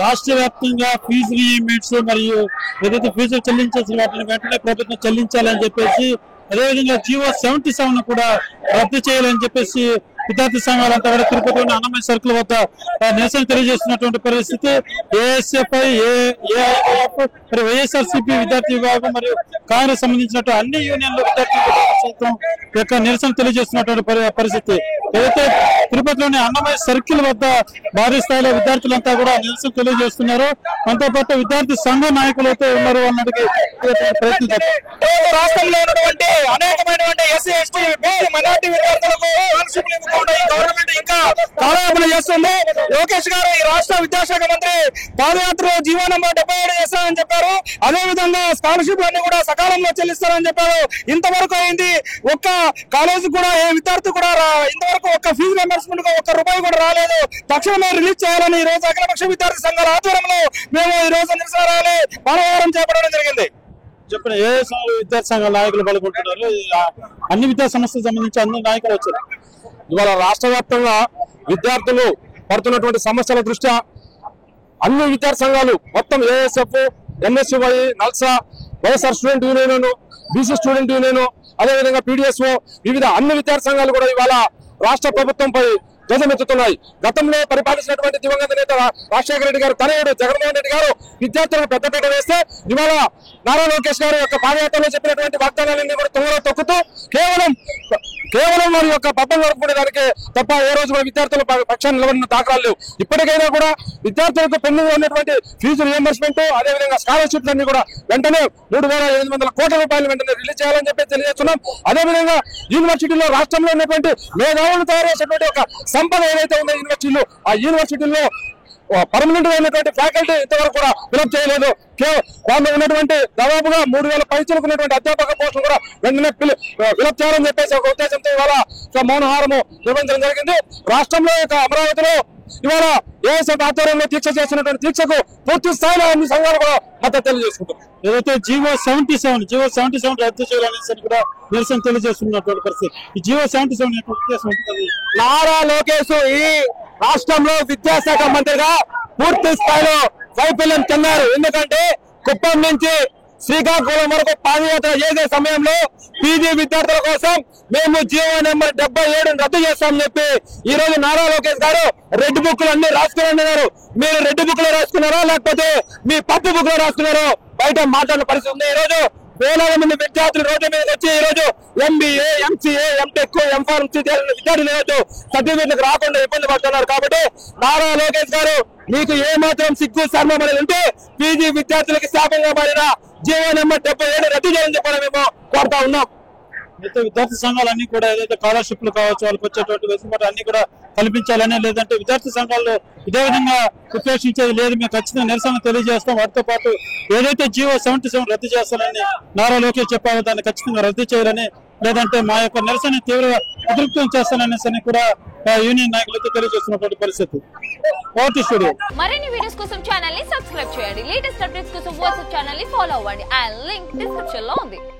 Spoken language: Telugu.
రాష్ట్ర వ్యాప్తంగా ఫీజు రీయింబర్స్మెంట్స్ మరియు ఏదైతే ఫీజులు చెల్లించాల్సిన వాటిని వెంటనే ప్రభుత్వం చెల్లించాలని చెప్పేసి, అదేవిధంగా జీవో 77 కూడా రద్దు చేయాలని చెప్పేసి విద్యార్థి సంఘాలంతా కూడా తిరుపతిలోని అన్నమయ్య సర్కిల్ వద్ద నిరసన తెలియజేస్తున్నటువంటి పరిస్థితి. ఏఎస్ఎఫ్ఐ, ఏఐఎఫ్, మరి వైఎస్ఆర్సీపీ విద్యార్థి విభాగం మరియు కాంగ్రెస్ సంబంధించినట్టు అన్ని యూనియన్లు విద్యార్థి సైతం యొక్క నిరసన తెలియజేస్తున్నటువంటి పరిస్థితి. ఏదైతే తిరుపతిలోని అన్నమయ్య సర్కిల్ వద్ద భారీ స్థాయిలో విద్యార్థులంతా కూడా నిరసన తెలియజేస్తున్నారు. మనతో పాటు విద్యార్థి సంఘ నాయకులు అయితే ఉన్నారు అన్నట్టుగా ప్రయత్నం. రాష్ట్రంలో ఉన్నటువంటి అనేకమైనటువంటి ఎస్సీ, ఎస్టీ, మైనారిటీ విద్యార్థులకు గవర్నమెంట్ ఇంకా కాలయాపన చేస్తుంది. లోకేష్ గారు ఈ రాష్ట్ర విద్యాశాఖ మంత్రి పాదయాత్రలో జీవో నెంబర్ 77 చేస్తారని చెప్పారు. అదే విధంగా స్కాలర్షిప్ అన్ని కూడా సకాలంలో చెల్లిస్తారని చెప్పారు. ఇంతవరకు అయింది ఒక్క కాలేజీ కూడా ఏ విద్యార్థి కూడా ఇంతవరకు ఒక్క ఫీజు రియంబర్స్మెంట్ ఒక్క రూపాయి కూడా రాలేదు. తక్షణమే రిలీజ్ చేయాలని ఈ రోజు అఖిలపక్ష విద్యార్థి సంఘాల ఆధ్వర్యంలో మేము ఈ రోజు నిరసన ర్యాలీ మానవహారం చేపట్టడం జరిగింది. చెప్పిన ఏ విద్యార్థి సంఘాల నాయకులు పాల్గొంటున్నారు? అన్ని విద్యా సంస్థలకు సంబంధించి అన్ని నాయకులు వచ్చారు. ఇవాళ రాష్ట్ర వ్యాప్తంగా విద్యార్థులు పడుతున్నటువంటి సమస్యల దృష్ట్యా అన్ని విద్యార్థి సంఘాలు మొత్తం ASF, NSUI, NALSA, YSR student union, BC student union, అదేవిధంగా పీడిఎస్ఓ, వివిధ అన్ని విద్యార్థి సంఘాలు కూడా ఇవాళ రాష్ట్ర ప్రభుత్వంపై ధ్వజమెత్తుతున్నాయి. గతంలో పరిపాలించినటువంటి దివంగత నేత రాజశేఖర రెడ్డి గారు తనయుడు జగన్మోహన్ రెడ్డి గారు విద్యార్థులకు పెద్దపీట వేస్తే ఇవాళ నారా లోకేష్ గారు యొక్క పాదయాత్రలో చెప్పినటువంటి వాగ్దానాలన్నీ కూడా తొంగలో తొక్కుతూ కేవలం వారి యొక్క పబ్బం గడుపుకునేదానికి తప్ప ఏ రోజు కూడా విద్యార్థుల పక్షాన్ని నిలబడిన దాఖలాలు లేవు. ఇప్పటికైనా కూడా విద్యార్థులకు పెండింగ్ ఉన్నటువంటి ఫీజు రియంబర్స్మెంట్, అదేవిధంగా స్కాలర్షిప్స్ అన్ని కూడా వెంటనే 3,800 కోట్ల రూపాయలు వెంటనే రిలీజ్ చేయాలని చెప్పి తెలియజేస్తున్నాం. అదేవిధంగా యూనివర్సిటీలో రాష్ట్రంలో ఉన్నటువంటి మేధావులను తయారు చేసినటువంటి ఒక సంపద ఏదైతే ఉందో యూనివర్సిటీలో, ఆ యూనివర్సిటీలో పర్మనెంట్ గా ఉన్నటువంటి ఫ్యాకల్టీ ఇంతవరకు కూడా ఫిలప్ చేయలేదు. దానిలో ఉన్నటువంటి దాదాపుగా 3,000 పైచలకు ఉన్నటువంటి అధ్యాపక పోస్టులు కూడా వెంటనే ఫిలప్ చేయాలని చెప్పేసి ఒక ఉద్దేశంతో ఇవాళ మౌనహారము నిర్వహించడం జరిగింది. రాష్ట్రంలో అమరావతిలో ఇవాళ ఏఎస్ఎఫ్ ఆధ్వర్యంలో దీక్ష చేసినటువంటి దీక్షకు పూర్తి స్థాయిలో అన్ని సంఘాలు కూడా మద్దతు తెలియజేసుకుంటారు. ఏదైతే జీవో 77 రద్దు చేయాలనేసి కూడా నిరసన తెలియజేస్తున్నటువంటి పరిస్థితి. ఈ జీవో 77 ఉద్దేశం ఉంటుంది. నారా లోకేష్ ఈ రాష్ట్రంలో విద్యాశాఖ మంత్రిగా పూర్తి స్థాయిలో వైఫల్యం చెందారు. ఎందుకంటే కుప్పం నుంచి శ్రీకాకుళం వరకు పాదయాత్ర చేసే సమయంలో పీజీ విద్యార్థుల కోసం మేము జీవో నెంబర్ 77 రద్దు చేస్తామని చెప్పి ఈ రోజు నారా లోకేష్ గారు రెడ్ బుక్ అన్ని రాసుకున్నారు. మీరు రెడ్ బుక్ లో రాసుకున్నారో లేకపోతే మీ పప్పు బుక్ లో రాసుకున్నారో బయట మాట్లాడిన పరిస్థితి ఉంది. ఈ రోజు వేలాది మంది విద్యార్థులు రోడ్డు మీద వచ్చి ఈ రోజు ఎంబీఏ, ఎంసీఏ, ఎంటెక్, ఎంఫార్మసీ విద్యార్థులు ఈరోజు సర్టిఫికెట్లకు రాకుండా ఇబ్బంది పడుతున్నారు. కాబట్టి నారా లోకేష్ గారు మీకు ఏ మాత్రం సిగ్గు శర్మ అనేది ఉంటే పీజీ విద్యార్థులకి శాపంగా మారిన జీవో నెంబర్ 77 రద్దు చేయాలని చెప్పని మేము కోరుతా ఉన్నాం. అయితే విద్యార్థి సంఘాలన్నీ కూడా ఏదైతే స్కాలర్షిప్లు కావచ్చు, వాళ్ళకి వచ్చేటువంటి వెసులుబాటు అన్ని కూడా కల్పించాలని, లేదంటే విద్యార్థి సంఘాల్లో ఇదే విధంగా ఉపేక్షించేది లేదు, మేము ఖచ్చితంగా నిరసన తెలియజేస్తాం. వాటితో పాటు ఏదైతే జీవో 77 రద్దు చేస్తారని నారా లోకేష్ చెప్పారో దాన్ని ఖచ్చితంగా రద్దు చేయాలని, లేదంటే మా యొక్క నిరసన తీవ్ర ఉధృతం చేస్తాననేసి కూడా యూనియన్ నాయకులతో తెలియజేస్తున్నటువంటి పరిస్థితి. స్టూడియో మరిన్ని వీడియోస్ కోసం ఛానల్ ని సబ్స్క్రైబ్ చేయండి. లేటెస్ట్ అప్డేట్స్ కోసం వాట్సాప్ ఛానల్ ని ఫాలో అవ్వండి. ఆ లింక్ డిస్క్రిప్షన్ లో ఉంది.